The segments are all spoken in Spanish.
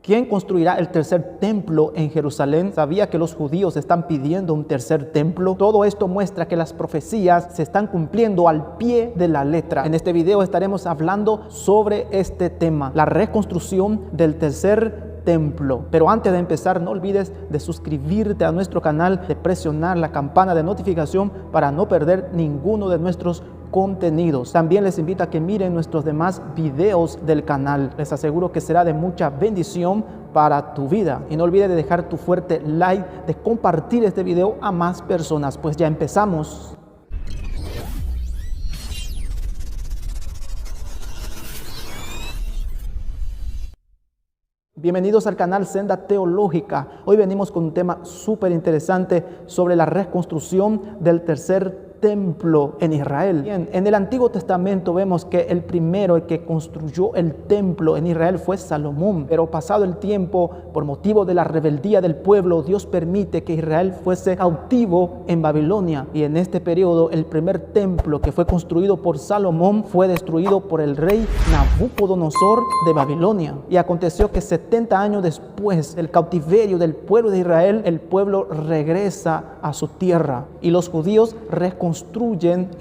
¿Quién construirá el tercer templo en Jerusalén? ¿Sabía que los judíos están pidiendo un tercer templo? Todo esto muestra que las profecías se están cumpliendo al pie de la letra. En este video estaremos hablando sobre este tema, la reconstrucción del tercer templo. Pero antes de empezar, no olvides de suscribirte a nuestro canal, de presionar la campana de notificación para no perder ninguno de nuestros contenidos. También les invito a que miren nuestros demás videos del canal. Les aseguro que será de mucha bendición para tu vida. Y no olvides de dejar tu fuerte like, de compartir este video a más personas. Pues ya empezamos. Bienvenidos al canal Senda Teológica. Hoy venimos con un tema súper interesante sobre la reconstrucción del tercer templo en Israel. Bien, en el Antiguo Testamento vemos que el que construyó el templo en Israel fue Salomón, pero pasado el tiempo, por motivo de la rebeldía del pueblo, Dios permite que Israel fuese cautivo en Babilonia, y en este periodo el primer templo que fue construido por Salomón fue destruido por el rey Nabucodonosor de Babilonia. Y aconteció que 70 años después del cautiverio del pueblo de Israel, el pueblo regresa a su tierra y los judíos reconstruyen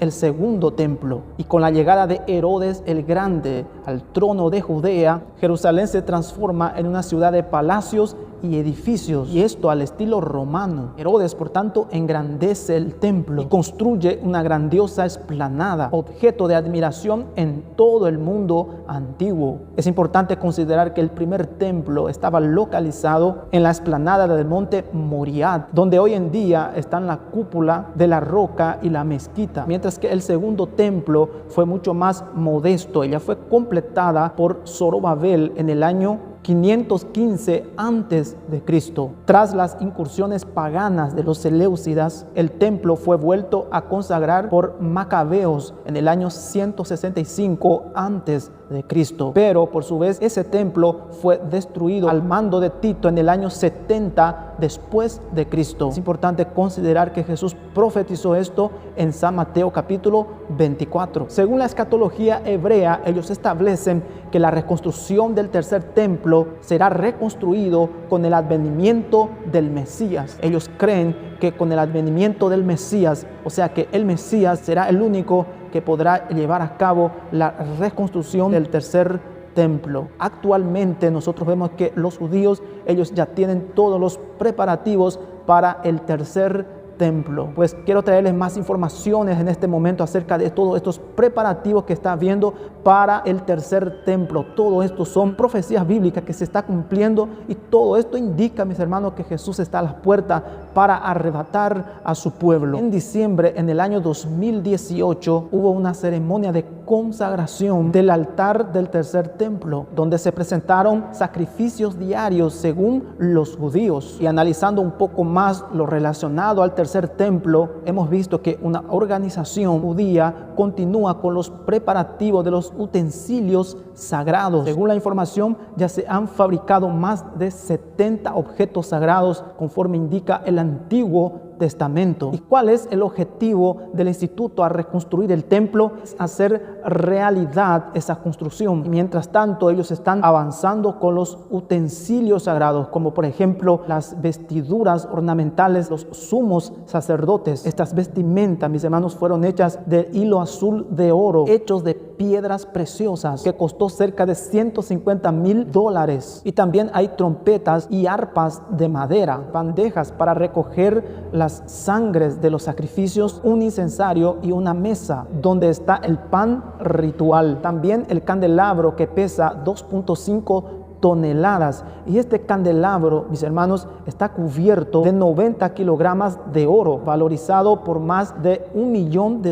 el segundo templo. Y con la llegada de Herodes el Grande al trono de Judea, Jerusalén se transforma en una ciudad de palacios y edificios, y esto al estilo romano. Herodes, por tanto, engrandece el templo y construye una grandiosa explanada, objeto de admiración en todo el mundo antiguo. Es importante considerar que el primer templo estaba localizado en la explanada del monte Moriah, donde hoy en día están la cúpula de la roca y la mezquita, mientras que el segundo templo fue mucho más modesto. Ella fue completada por Zorobabel en el año 515 antes de Cristo. Tras las incursiones paganas de los seleucidas, el templo fue vuelto a consagrar por Macabeos en el año 165 antes de Cristo. Pero por su vez ese templo fue destruido al mando de Tito en el año 70 después de Cristo. Es importante considerar que Jesús profetizó esto en San Mateo capítulo 24. Según la escatología hebrea, ellos establecen que la reconstrucción del tercer templo será reconstruido con el advenimiento del Mesías. Ellos creen que con el advenimiento del Mesías, o sea que el Mesías será el único que podrá llevar a cabo la reconstrucción del tercer templo. Actualmente nosotros vemos que los judíos, ellos ya tienen todos los preparativos para el tercer templo. Pues quiero traerles más informaciones en este momento acerca de todos estos preparativos que está habiendo para el tercer templo. Todo esto son profecías bíblicas que se está cumpliendo, y todo esto indica, mis hermanos, que Jesús está a las puertas para arrebatar a su pueblo. En diciembre, en el año 2018, hubo una ceremonia de consagración del altar del tercer templo, donde se presentaron sacrificios diarios según los judíos. Y analizando un poco más lo relacionado al tercer templo, hemos visto que una organización judía continúa con los preparativos de los utensilios sagrados. Según la información, ya se han fabricado más de 70 objetos sagrados conforme indica el Antiguo Testamento. ¿Y cuál es el objetivo del instituto a reconstruir el templo? Es hacer realidad esa construcción. Y mientras tanto, ellos están avanzando con los utensilios sagrados, como por ejemplo las vestiduras ornamentales, los sumos sacerdotes. Estas vestimentas, mis hermanos, fueron hechas de hilo azul de oro, hechos de piedras preciosas, que costó cerca de $150,000. Y también hay trompetas y arpas de madera, bandejas para recoger las sangres de los sacrificios, un incensario y una mesa donde está el pan ritual. También el candelabro, que pesa 2.5 toneladas, y este candelabro, mis hermanos, está cubierto de 90 kilogramos de oro, valorizado por más de $1 millón.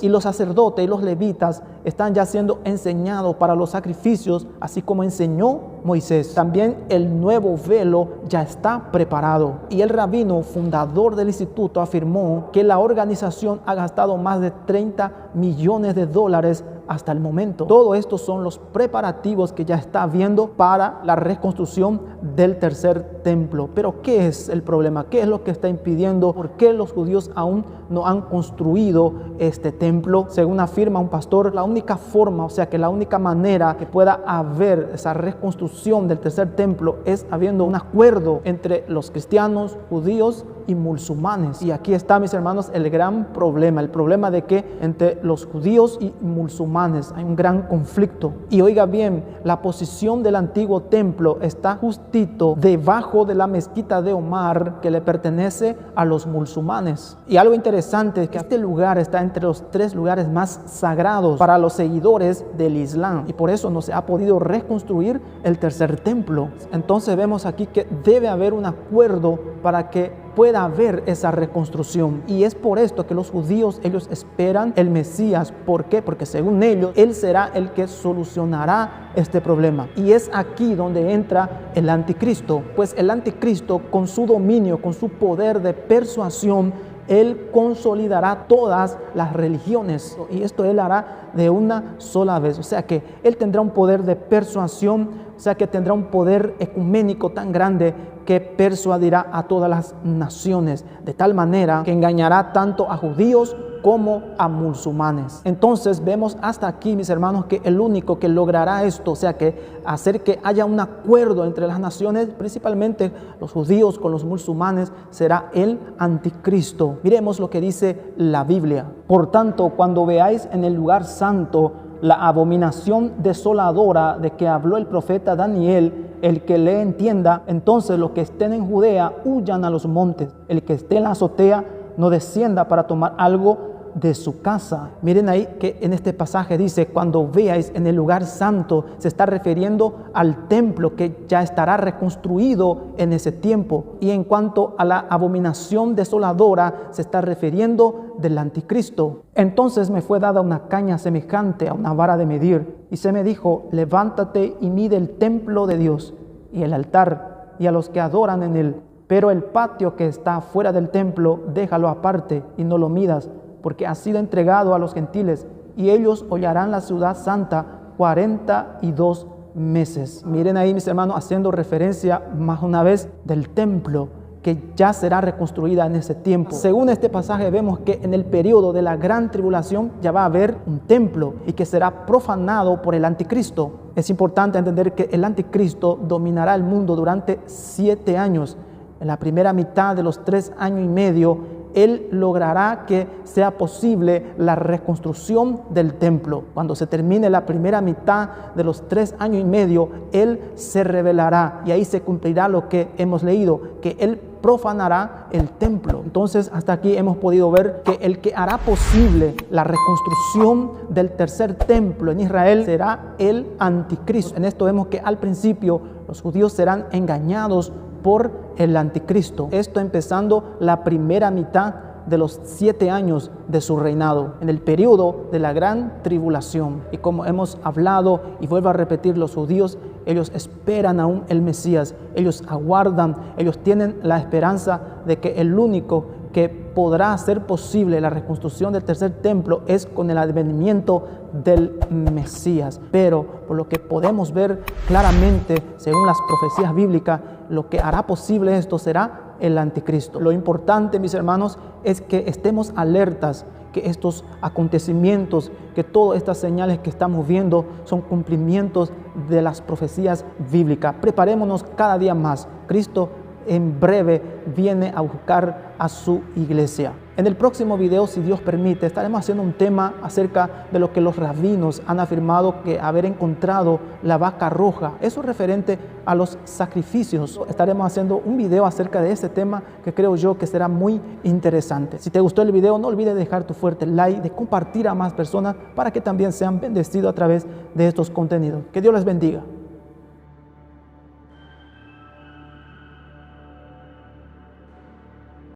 Y los sacerdotes y los levitas están ya siendo enseñados para los sacrificios, así como enseñó Moisés. También el nuevo velo ya está preparado, y el rabino fundador del instituto afirmó que la organización ha gastado más de $30 millones hasta el momento. Todo esto son los preparativos que ya está habiendo para la reconstrucción del tercer templo. Pero ¿qué es el problema? ¿Qué es lo que está impidiendo? ¿Por qué los judíos aún no han construido este templo? Según afirma un pastor, la única forma, o sea que la única manera que pueda haber esa reconstrucción reconstrucción del tercer templo es habiendo un acuerdo entre los cristianos, judíos y musulmanes. Y aquí está, mis hermanos, el gran problema, el problema de que entre los judíos y musulmanes hay un gran conflicto. Y oiga bien, la posición del antiguo templo está justito debajo de la mezquita de Omar, que le pertenece a los musulmanes. Y algo interesante es que este lugar está entre los 3 lugares más sagrados para los seguidores del Islam, y por eso no se ha podido reconstruir el tercer templo. Entonces vemos aquí que debe haber un acuerdo para que pueda haber esa reconstrucción, y es por esto que los judíos, ellos esperan el Mesías. ¿Por qué? Porque según ellos, él será el que solucionará este problema, y es aquí donde entra el anticristo, pues el anticristo, con su dominio, con su poder de persuasión, él consolidará todas las religiones, y esto él hará de una sola vez. O sea que él tendrá un poder de persuasión, o sea que tendrá un poder ecuménico tan grande que persuadirá a todas las naciones, de tal manera que engañará tanto a judíos como a musulmanes. Entonces vemos hasta aquí, mis hermanos, que el único que logrará esto, o sea que hacer que haya un acuerdo entre las naciones, principalmente los judíos con los musulmanes, será el anticristo. Miremos lo que dice la Biblia. Por tanto, cuando veáis en el lugar santo la abominación desoladora de que habló el profeta Daniel, el que le entienda, entonces los que estén en Judea huyan a los montes, el que esté en la azotea no descienda para tomar algo de su casa. Miren ahí que en este pasaje dice, cuando veáis en el lugar santo, se está refiriendo al templo que ya estará reconstruido en ese tiempo. Y en cuanto a la abominación desoladora, se está refiriendo del anticristo. Entonces me fue dada una caña semejante a una vara de medir, y se me dijo, levántate y mide el templo de Dios y el altar y a los que adoran en él, pero el patio que está fuera del templo déjalo aparte y no lo midas, porque ha sido entregado a los gentiles, y ellos hollarán la ciudad santa 42 meses. Miren ahí, mis hermanos, haciendo referencia más una vez del templo que ya será reconstruida en ese tiempo. Según este pasaje vemos que en el periodo de la gran tribulación ya va a haber un templo y que será profanado por el anticristo. Es importante entender que el anticristo dominará el mundo durante 7 años. En la primera mitad de los 3 años y medio, él logrará que sea posible la reconstrucción del templo. Cuando se termine la primera mitad de los 3 años y medio, él se revelará, y ahí se cumplirá lo que hemos leído, que él profanará el templo. Entonces, hasta aquí hemos podido ver que el que hará posible la reconstrucción del tercer templo en Israel será el anticristo. En esto vemos que al principio los judíos serán engañados por el anticristo. Esto empezando la primera mitad de los 7 años de su reinado, en el periodo de la gran tribulación. Y como hemos hablado y vuelvo a repetir, los judíos, ellos esperan aún el Mesías, ellos aguardan, ellos tienen la esperanza de que el único que podrá hacer posible la reconstrucción del tercer templo es con el advenimiento del Mesías. Pero por lo que podemos ver claramente, según las profecías bíblicas, lo que hará posible esto será el anticristo. Lo importante, mis hermanos, es que estemos alertas, que estos acontecimientos, que todas estas señales que estamos viendo son cumplimientos de las profecías bíblicas. Preparémonos cada día más. Cristo en breve viene a buscar a su iglesia. En el próximo video, si Dios permite, estaremos haciendo un tema acerca de lo que los rabinos han afirmado, que haber encontrado la vaca roja. Eso es referente a los sacrificios. Estaremos haciendo un video acerca de este tema que creo yo que será muy interesante. Si te gustó el video, no olvides dejar tu fuerte like, de compartir a más personas para que también sean bendecidos a través de estos contenidos. Que Dios les bendiga.